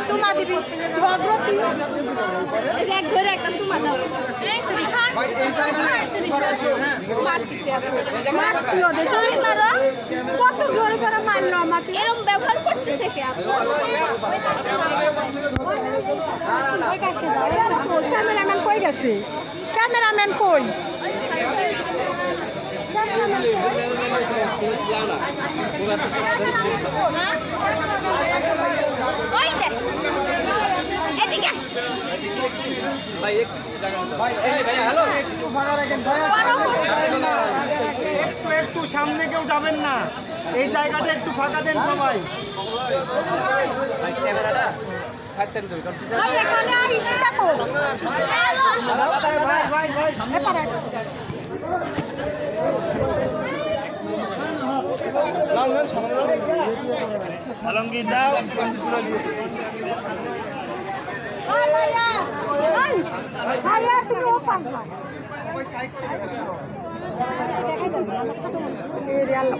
সুমা দিবি ঝগড়তি এক ধরে একটা সুমা দাও কত জোরে করে মারলো আমাকে এরকম ব্যবহার করতেছে কে ক্যামেরাম্যান কই গেছে ক্যামেরাম্যান কই একটু সামনে কেউ যাবেন না, এই জায়গাটা একটু ফাঁকা দেন সবাই। আলমগীর দাও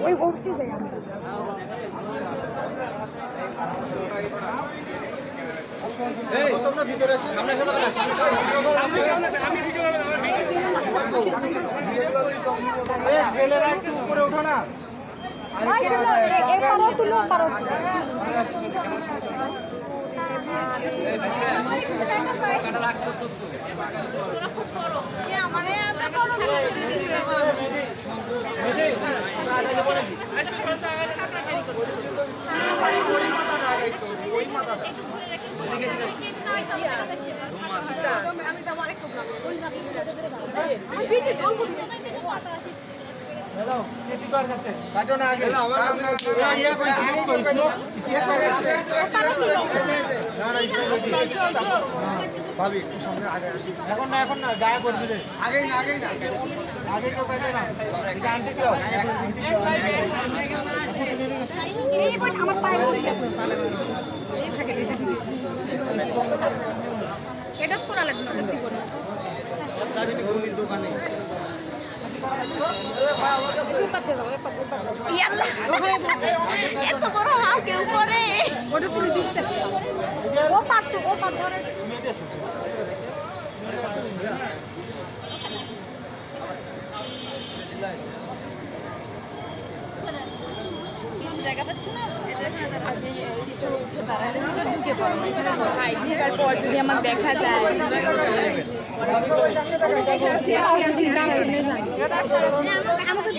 ওই উঠতে যাই ছেলেরা একটু উপরে ওঠো না। তুলো পারো হ্যালো কেসি কার কাছে কাটো না আগে ইয়া কই স্মোক কই স্মোক ভাবি সামনে আগে আসি এখন না গায়ে করবি রে আগেই না আগে কেউ কাটো না এটা আন্টি কেউ এই বল আমার পায়ে বসে এটা পুরা লাগবে না কি করে সারাদিন ঘুমিয়ে দোকানে এত বড় হাও কেউ করে ওটা তুলে দিস না ও পারতো ও পার ধরে জায়গা পাচ্ছ না কিছু ঢুকে পর যদি আমার দেখা যায় আমাকে